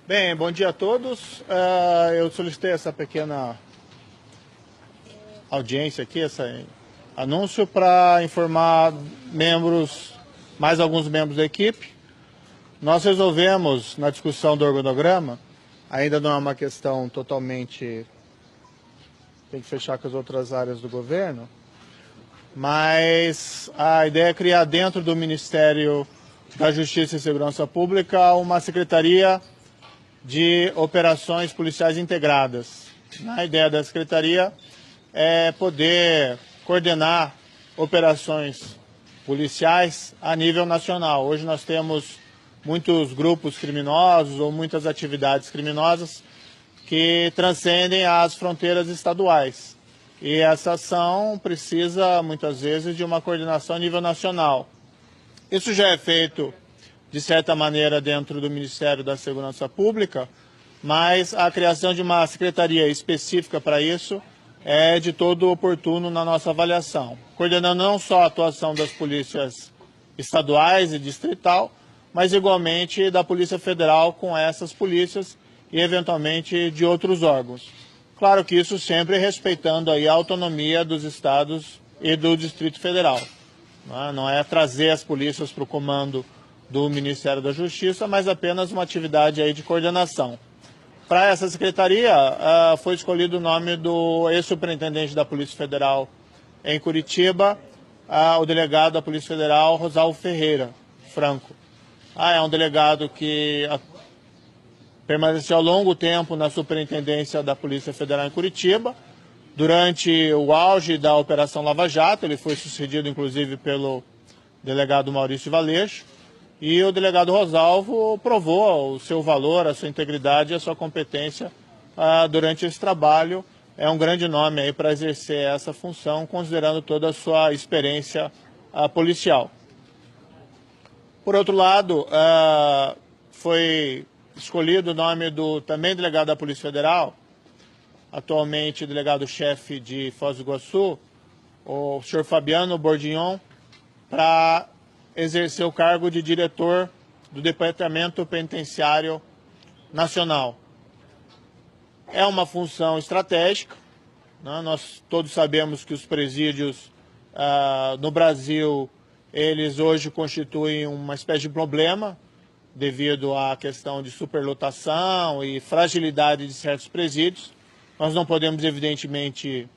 Bem, bom dia a todos. Eu solicitei essa pequena audiência aqui, esse anúncio, para informar mais alguns membros da equipe. Nós resolvemos, na discussão do organograma, ainda não é uma questão totalmente... tem que fechar com as outras áreas do governo, mas a ideia é criar dentro do Ministério da Justiça e Segurança Pública uma secretaria de operações policiais integradas. A ideia da secretaria é poder coordenar operações policiais a nível nacional. Hoje nós temos muitos grupos criminosos ou muitas atividades criminosas que transcendem as fronteiras estaduais. E essa ação precisa, muitas vezes, de uma coordenação a nível nacional. Isso já é feito, de certa maneira, dentro do Ministério da Segurança Pública, mas a criação de uma secretaria específica para isso é de todo oportuno na nossa avaliação, coordenando não só a atuação das polícias estaduais e distrital, mas igualmente da Polícia Federal com essas polícias e, eventualmente, de outros órgãos. Claro que isso sempre respeitando aí a autonomia dos estados e do Distrito Federal. Não é trazer as polícias para o comando do Ministério da Justiça, mas apenas uma atividade aí de coordenação. Para essa secretaria, foi escolhido o nome do ex-superintendente da Polícia Federal em Curitiba, o delegado da Polícia Federal, Rosalvo Ferreira Franco. É um delegado que permaneceu há longo tempo na superintendência da Polícia Federal em Curitiba. Durante o auge da Operação Lava Jato, ele foi sucedido, inclusive, pelo delegado Maurício Valeixo. E o delegado Rosalvo provou o seu valor, a sua integridade e a sua competência durante esse trabalho. É um grande nome aí para exercer essa função, considerando toda a sua experiência policial. Por outro lado, foi escolhido o nome do também delegado da Polícia Federal, atualmente delegado-chefe de Foz do Iguaçu, o senhor Fabiano Bordignon, para exercer o cargo de diretor do Departamento Penitenciário Nacional. É uma função estratégica, né? Nós todos sabemos que os presídios no Brasil, eles hoje constituem uma espécie de problema devido à questão de superlotação e fragilidade de certos presídios. Nós não podemos, evidentemente,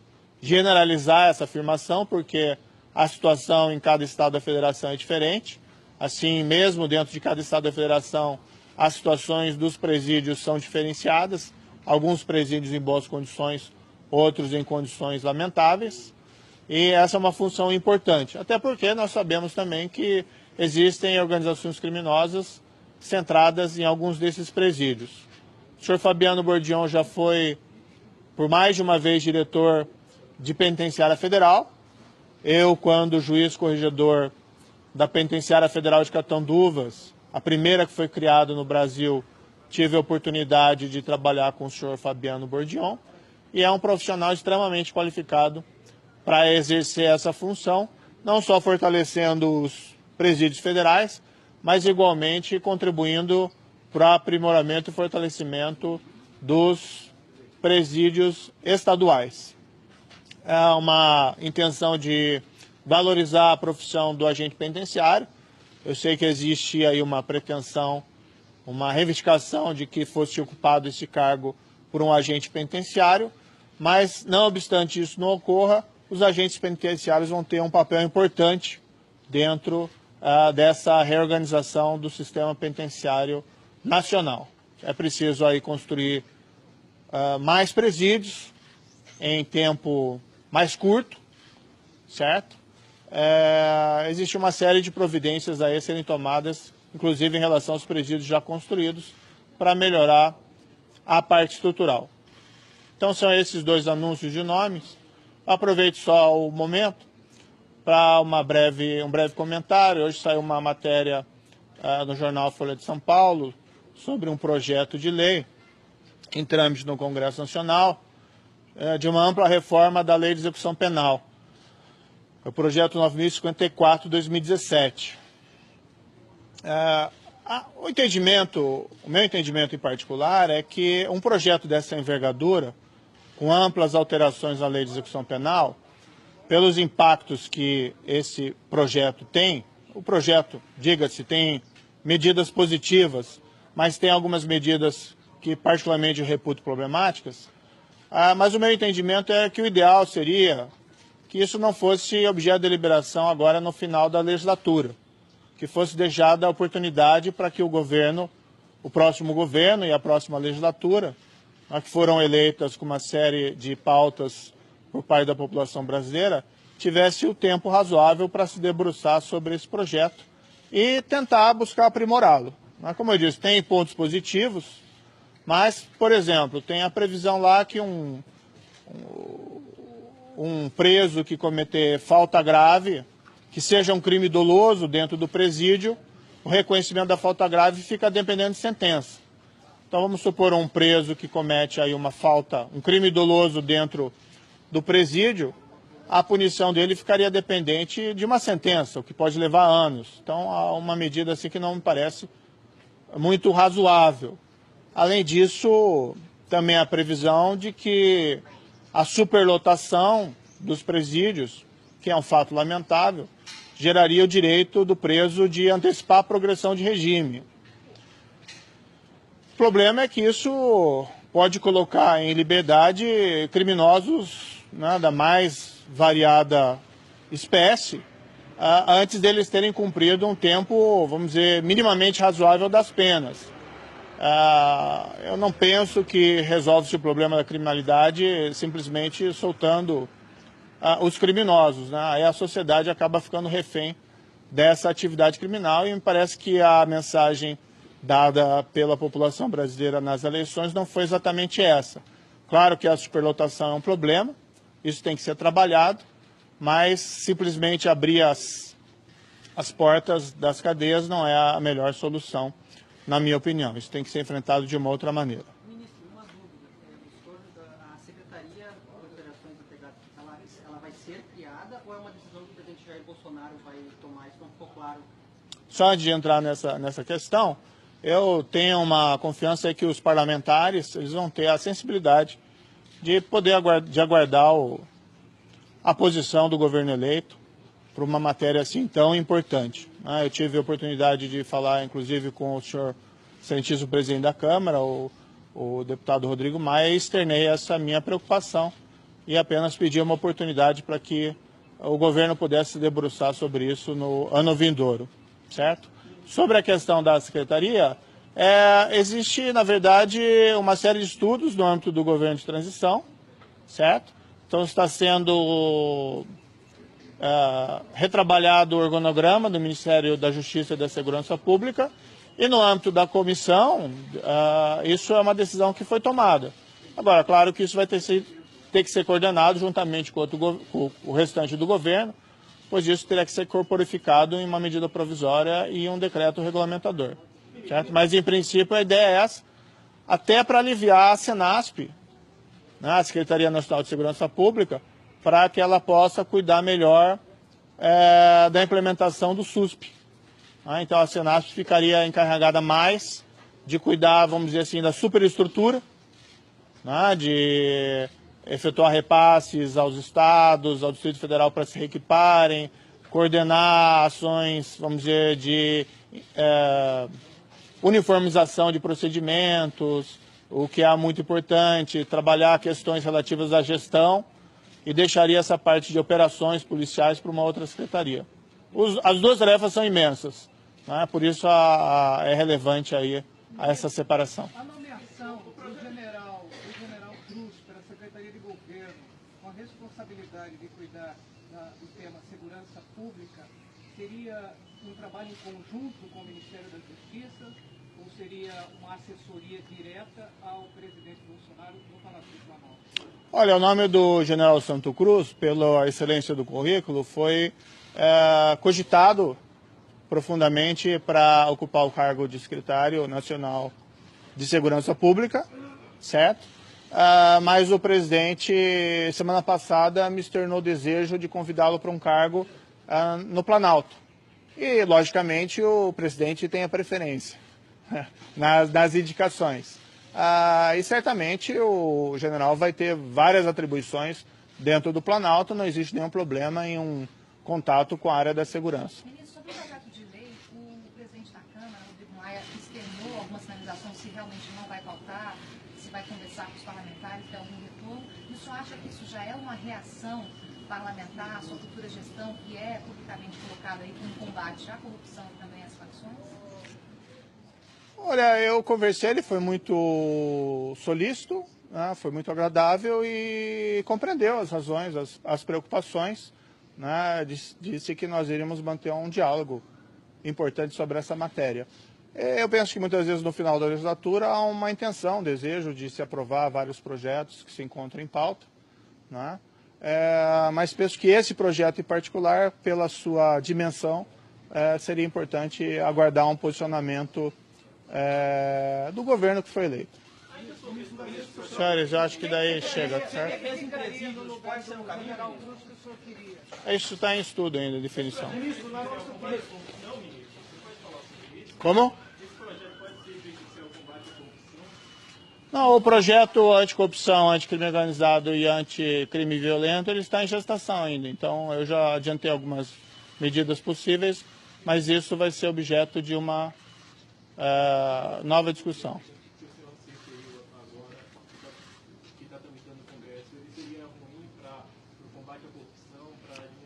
generalizar essa afirmação, porque a situação em cada estado da federação é diferente. Assim, mesmo dentro de cada estado da federação, as situações dos presídios são diferenciadas. Alguns presídios em boas condições, outros em condições lamentáveis. E essa é uma função importante, até porque nós sabemos também que existem organizações criminosas centradas em alguns desses presídios. O senhor Fabiano Bordignon já foi, por mais de uma vez, diretor de Penitenciária Federal. Eu, quando juiz corregedor da Penitenciária Federal de Catanduvas, a primeira que foi criada no Brasil, tive a oportunidade de trabalhar com o senhor Fabiano Bordignon, e é um profissional extremamente qualificado para exercer essa função, não só fortalecendo os presídios federais, mas igualmente contribuindo para o aprimoramento e fortalecimento dos presídios estaduais. É uma intenção de valorizar a profissão do agente penitenciário. Eu sei que existe aí uma pretensão, uma reivindicação de que fosse ocupado esse cargo por um agente penitenciário, mas, não obstante isso não ocorra, os agentes penitenciários vão ter um papel importante dentro dessa reorganização do sistema penitenciário nacional. É preciso aí construir mais presídios em tempo mais curto, certo? Existe uma série de providências aí a serem tomadas, inclusive em relação aos presídios já construídos, para melhorar a parte estrutural. Então são esses dois anúncios de nomes. Aproveito só o momento para um breve comentário. Hoje saiu uma matéria no jornal Folha de São Paulo sobre um projeto de lei em trâmite no Congresso Nacional de uma ampla reforma da Lei de Execução Penal. É o projeto 9.054/2017. O meu entendimento em particular é que um projeto dessa envergadura, com amplas alterações na lei de execução penal, pelos impactos que esse projeto tem, o projeto, diga-se, tem medidas positivas, mas tem algumas medidas que particularmente eu reputo problemáticas, mas o meu entendimento é que o ideal seria que isso não fosse objeto de deliberação agora no final da legislatura, que fosse deixada a oportunidade para que o governo, o próximo governo e a próxima legislatura, que foram eleitas com uma série de pautas por parte da população brasileira, tivesse o tempo razoável para se debruçar sobre esse projeto e tentar buscar aprimorá-lo. Como eu disse, tem pontos positivos, mas, por exemplo, tem a previsão lá que um preso que cometer falta grave, que seja um crime doloso dentro do presídio, o reconhecimento da falta grave fica dependendo de sentença. Então vamos supor um preso que comete aí uma falta, um crime doloso dentro do presídio, a punição dele ficaria dependente de uma sentença, o que pode levar anos. Então há uma medida assim que não me parece muito razoável. Além disso, também a previsão de que a superlotação dos presídios, que é um fato lamentável, geraria o direito do preso de antecipar a progressão de regime. O problema é que isso pode colocar em liberdade criminosos, né, da mais variada espécie, antes deles terem cumprido um tempo, vamos dizer, minimamente razoável das penas. Eu não penso que resolve-se o problema da criminalidade simplesmente soltando os criminosos, né? Aí a sociedade acaba ficando refém dessa atividade criminal e me parece que a mensagem dada pela população brasileira nas eleições não foi exatamente essa. Claro que a superlotação é um problema, isso tem que ser trabalhado, mas simplesmente abrir as portas das cadeias não é a melhor solução, na minha opinião. Isso tem que ser enfrentado de uma outra maneira. Ministro, uma dúvida. A Secretaria de Operações Integradas, ela vai ser criada ou é uma decisão que o presidente Jair Bolsonaro vai tomar? Isso não ficou claro. Só antes de entrar nessa questão, eu tenho uma confiança em que os parlamentares eles vão ter a sensibilidade de poder aguardar a posição do governo eleito para uma matéria assim tão importante. Eu tive a oportunidade de falar, inclusive, com o senhor excelentíssimo presidente da Câmara, o deputado Rodrigo Maia, e externei essa minha preocupação e apenas pedi uma oportunidade para que o governo pudesse se debruçar sobre isso no ano vindouro, certo? Sobre a questão da secretaria, existe, na verdade, uma série de estudos no âmbito do governo de transição, certo? Então está sendo retrabalhado o organograma do Ministério da Justiça e da Segurança Pública e no âmbito da comissão, isso é uma decisão que foi tomada. Agora, claro que isso vai ter que ser coordenado juntamente com o restante do governo, pois isso terá que ser corporificado em uma medida provisória e um decreto regulamentador. Certo? Mas, em princípio, a ideia é essa, até para aliviar a Senasp, né, a Secretaria Nacional de Segurança Pública, para que ela possa cuidar melhor da implementação do SUSP. Então, a Senasp ficaria encarregada mais de cuidar, vamos dizer assim, da superestrutura, né, de efetuar repasses aos estados, ao Distrito Federal para se reequiparem, coordenar ações, vamos dizer, de uniformização de procedimentos, o que é muito importante, trabalhar questões relativas à gestão e deixaria essa parte de operações policiais para uma outra secretaria. As duas tarefas são imensas, né? Por isso é relevante aí essa separação. A nomeação do general Cruz para a Secretaria de Governo, com a responsabilidade de cuidar do tema segurança pública, seria um trabalho em conjunto com o Ministério da Justiça ou seria uma assessoria direta ao presidente Bolsonaro no Palácio do Planalto? Olha, o nome do general Santo Cruz, pela excelência do currículo, foi cogitado profundamente para ocupar o cargo de secretário nacional de Segurança Pública, certo? Mas o presidente, semana passada, me externou o desejo de convidá-lo para um cargo no Planalto. E, logicamente, o presidente tem a preferência nas indicações. E certamente o general vai ter várias atribuições dentro do Planalto, não existe nenhum problema em um contato com a área da segurança. Ministro, sobre o projeto de lei, o presidente da Câmara, Rodrigo Maia, externou alguma sinalização se realmente não vai pautar, se vai conversar com os parlamentares, ter algum retorno. E o senhor acha que isso já é uma reação parlamentar, à sua futura gestão, que é publicamente colocada aí como combate à corrupção e também às facções? Olha, eu conversei, ele foi muito solícito, né, foi muito agradável e compreendeu as razões, as preocupações, né, disse que nós iríamos manter um diálogo importante sobre essa matéria. Eu penso que muitas vezes no final da legislatura há uma intenção, um desejo de se aprovar vários projetos que se encontram em pauta, né, mas penso que esse projeto em particular, pela sua dimensão, seria importante aguardar um posicionamento do governo que foi eleito. Senhores, eu acho que daí chega, certo? Isso está em estudo ainda, definição. Como? Não, o projeto anticorrupção, anticrime organizado e anticrime violento, ele está em gestação ainda. Então, eu já adiantei algumas medidas possíveis, mas isso vai ser objeto de uma nova discussão.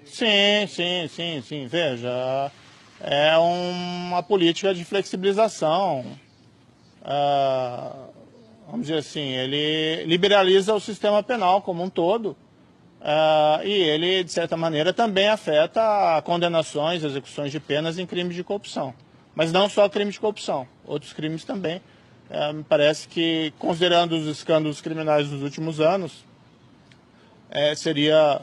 Sim. Veja, é uma política de flexibilização. Vamos dizer assim, ele liberaliza o sistema penal como um todo e ele, de certa maneira, também afeta condenações, execuções de penas em crimes de corrupção. Mas não só crimes de corrupção, outros crimes também. Me parece que, considerando os escândalos criminais dos últimos anos, seria,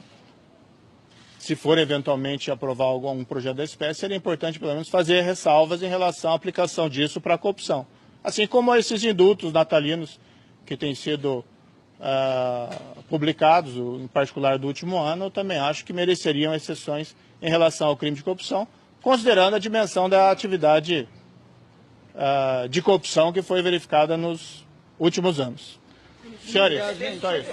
se for eventualmente aprovar algum projeto da espécie, seria importante pelo menos fazer ressalvas em relação à aplicação disso para a corrupção. Assim como esses indultos natalinos que têm sido publicados, em particular do último ano, eu também acho que mereceriam exceções em relação ao crime de corrupção, considerando a dimensão da atividade de corrupção que foi verificada nos últimos anos. Senhores, só isso.